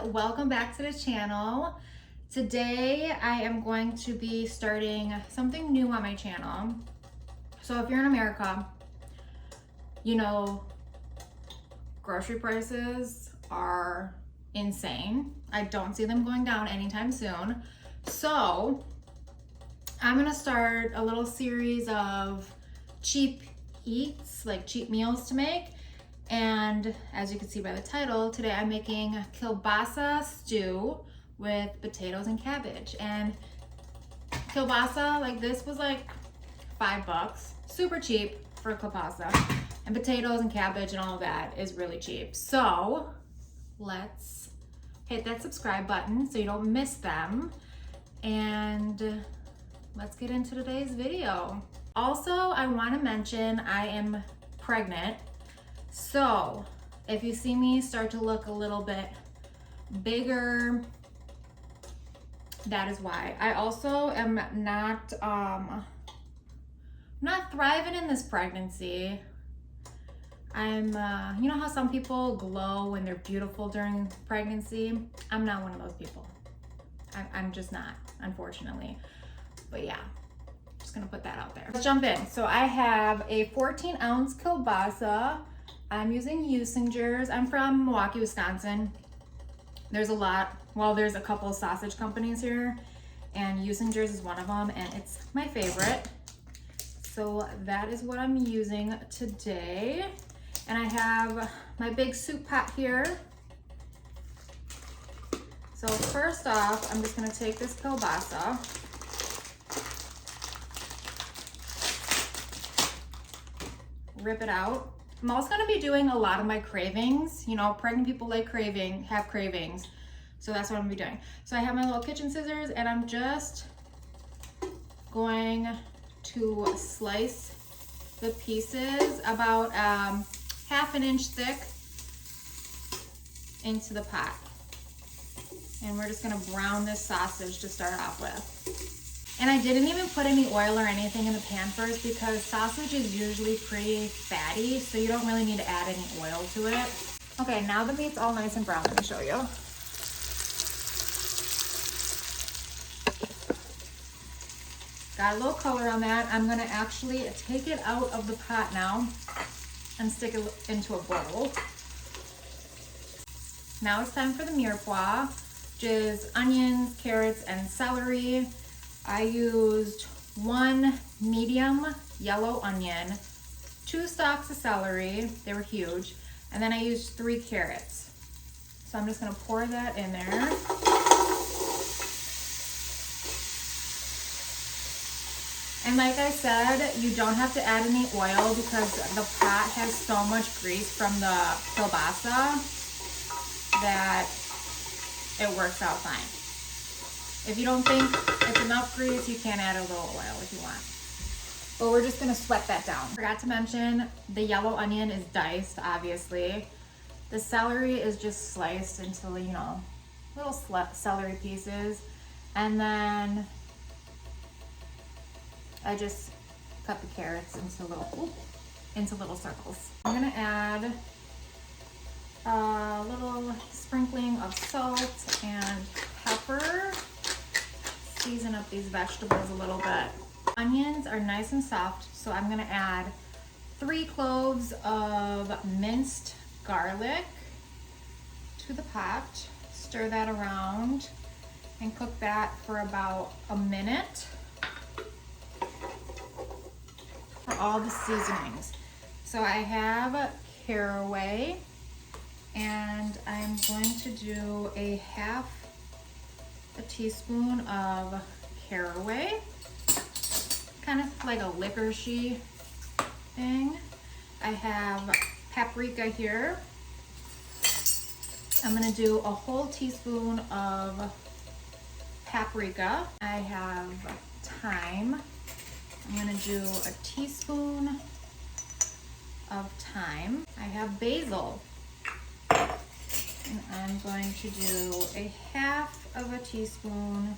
welcome back to the channel. Today I am going to be starting something new on my channel. So if you're in America, you know grocery prices are insane. I don't see them going down anytime soon. So I'm gonna start a little series of cheap eats, like cheap meals to make. And as you can see by the title, today I'm making kielbasa stew with potatoes and cabbage. And kielbasa like this was like $5, super cheap for kielbasa. And potatoes and cabbage and all of that is really cheap. So let's hit that subscribe button so you don't miss them. And let's get into today's video. Also, I want to mention I am pregnant. So if you see me start to look a little bit bigger, that is why. I also am not thriving in this pregnancy. I'm, you know how some people glow when they're beautiful during pregnancy? I'm not one of those people. I'm just not, unfortunately. But yeah, just gonna put that out there. Let's jump in. So I have a 14-ounce kielbasa. I'm using Usingers. I'm from Milwaukee, Wisconsin. There's a couple of sausage companies here, and Usingers is one of them, and it's my favorite. So that is what I'm using today. And I have my big soup pot here. So first off, I'm just gonna take this kielbasa. Rip it out. I'm also gonna be doing a lot of my cravings. You know, pregnant people have cravings. So that's what I'm gonna be doing. So I have my little kitchen scissors and I'm just going to slice the pieces about half an inch thick into the pot. And we're just gonna brown this sausage to start off with. And I didn't even put any oil or anything in the pan first because sausage is usually pretty fatty, so you don't really need to add any oil to it. Okay, now the meat's all nice and brown. Let me show you. Got a little color on that. I'm gonna actually take it out of the pot now and stick it into a bowl. Now it's time for the mirepoix, which is onions, carrots, and celery. I used 1 medium yellow onion, 2 stalks of celery, they were huge, and then I used 3 carrots. So I'm just gonna pour that in there. And like I said, you don't have to add any oil because the pot has so much grease from the kielbasa that it works out fine. If you don't think it's enough grease, you can add a little oil if you want. But we're just gonna sweat that down. Forgot to mention, the yellow onion is diced, obviously. The celery is just sliced into, you know, little celery pieces. And then I just cut the carrots into little circles. I'm gonna add a little sprinkling of salt and pepper. Season up these vegetables a little bit. Onions are nice and soft, so I'm gonna add 3 cloves of minced garlic to the pot. Stir that around and cook that for about a minute for all the seasonings. So I have caraway, and I'm going to do a half a teaspoon of caraway, kind of like a licorice thing. I have paprika here. I'm gonna do a whole teaspoon of paprika. I have thyme. I'm gonna do a teaspoon of thyme. I have basil. And I'm going to do a half of a teaspoon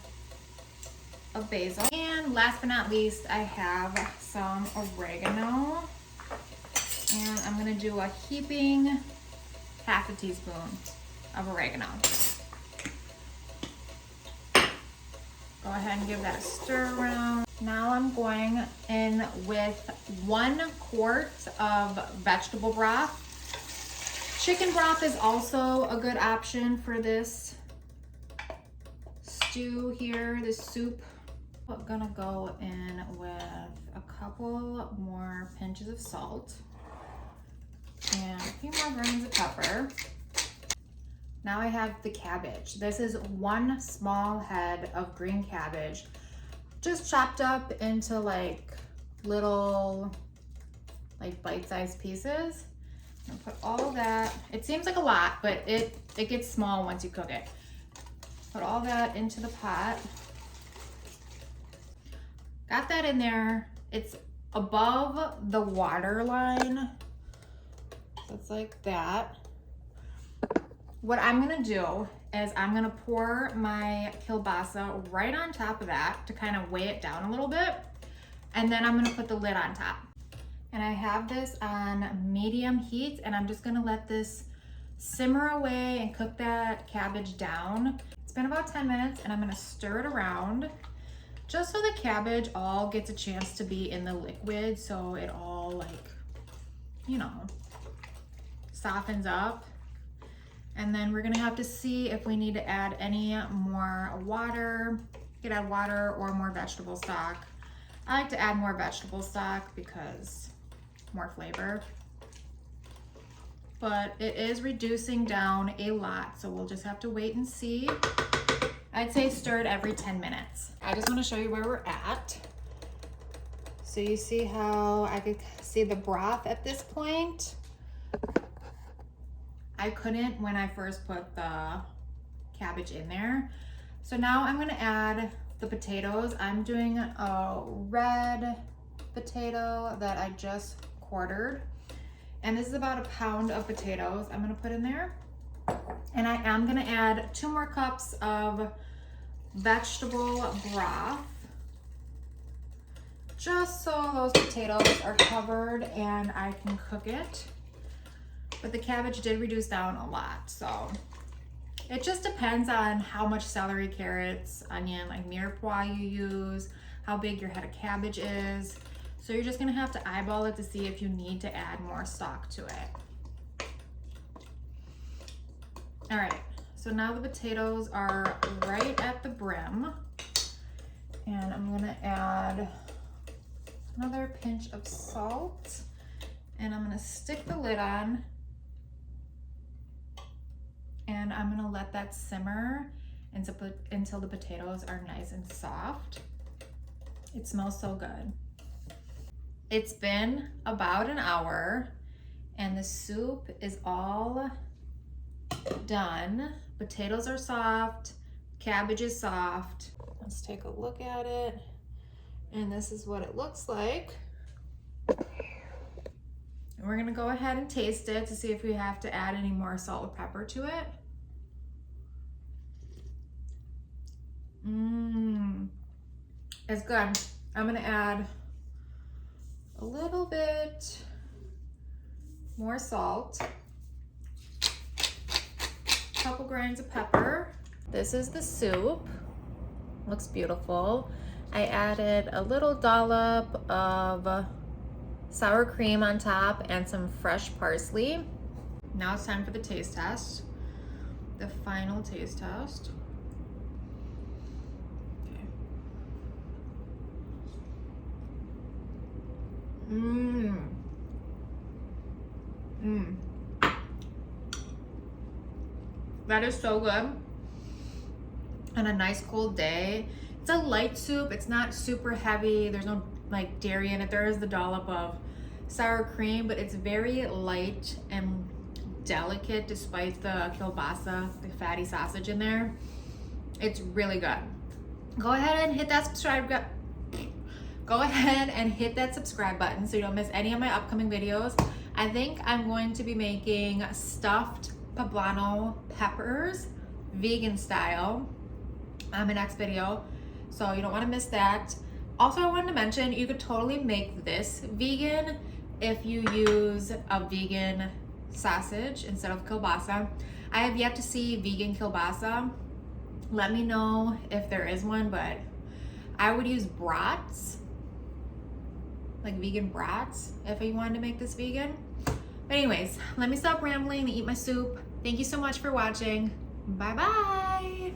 of basil. And last but not least, I have some oregano. And I'm gonna do a heaping half a teaspoon of oregano. Go ahead and give that a stir around. Now I'm going in with 1 quart of vegetable broth. Chicken broth is also a good option for this stew here, this soup. I'm gonna go in with a couple more pinches of salt and a few more grains of pepper. Now I have the cabbage. This is 1 small head of green cabbage, just chopped up into like little, like bite-sized pieces. And put all that, it seems like a lot, but it gets small once you cook it. Put all that into the pot. Got that in there. It's above the water line. So it's like that. What I'm gonna do is I'm gonna pour my kielbasa right on top of that to kind of weigh it down a little bit. And then I'm gonna put the lid on top. And I have this on medium heat, and I'm just gonna let this simmer away and cook that cabbage down. It's been about 10 minutes, and I'm gonna stir it around just so the cabbage all gets a chance to be in the liquid, so it all, like, you know, softens up. And then we're gonna have to see if we need to add any more water. You could add water or more vegetable stock. I like to add more vegetable stock because more flavor. But it is reducing down a lot, so we'll just have to wait and see. I'd say stir it every 10 minutes. I just want to show you where we're at. So you see how I could see the broth at this point? I couldn't when I first put the cabbage in there. So now I'm gonna add the potatoes. I'm doing a red potato that I just quartered. And this is about 1 pound of potatoes I'm gonna put in there. And I am gonna add 2 more cups of vegetable broth, just so those potatoes are covered and I can cook it. But the cabbage did reduce down a lot, so it just depends on how much celery, carrots, onion, like mirepoix you use, how big your head of cabbage is. So you're just gonna have to eyeball it to see if you need to add more stock to it. All right, so now the potatoes are right at the brim, and I'm gonna add another pinch of salt, and I'm gonna stick the lid on, and I'm gonna let that simmer until the potatoes are nice and soft. It smells so good. It's been about an hour, and the soup is all done. Potatoes are soft, cabbage is soft. Let's take a look at it. And this is what it looks like. And we're gonna go ahead and taste it to see if we have to add any more salt or pepper to it. It's good. I'm gonna add a little bit more salt, a couple grains of pepper. This is the soup. Looks beautiful. I added a little dollop of sour cream on top and some fresh parsley. Now it's time for the taste test. The final taste test. Okay. That is so good. On a nice cold day. It's a light soup. It's not super heavy. There's no like dairy in it. There is the dollop of sour cream, but it's very light and delicate despite the kielbasa, the fatty sausage in there. It's really good. Go ahead and hit that subscribe button so you don't miss any of my upcoming videos. I think I'm going to be making stuffed poblano peppers, vegan style, on my next video. So you don't want to miss that. Also, I wanted to mention you could totally make this vegan if you use a vegan sausage instead of kielbasa. I have yet to see vegan kielbasa. Let me know if there is one, but I would use brats, like vegan brats, if you wanted to make this vegan. But anyways, let me stop rambling and eat my soup. Thank you so much for watching. Bye bye.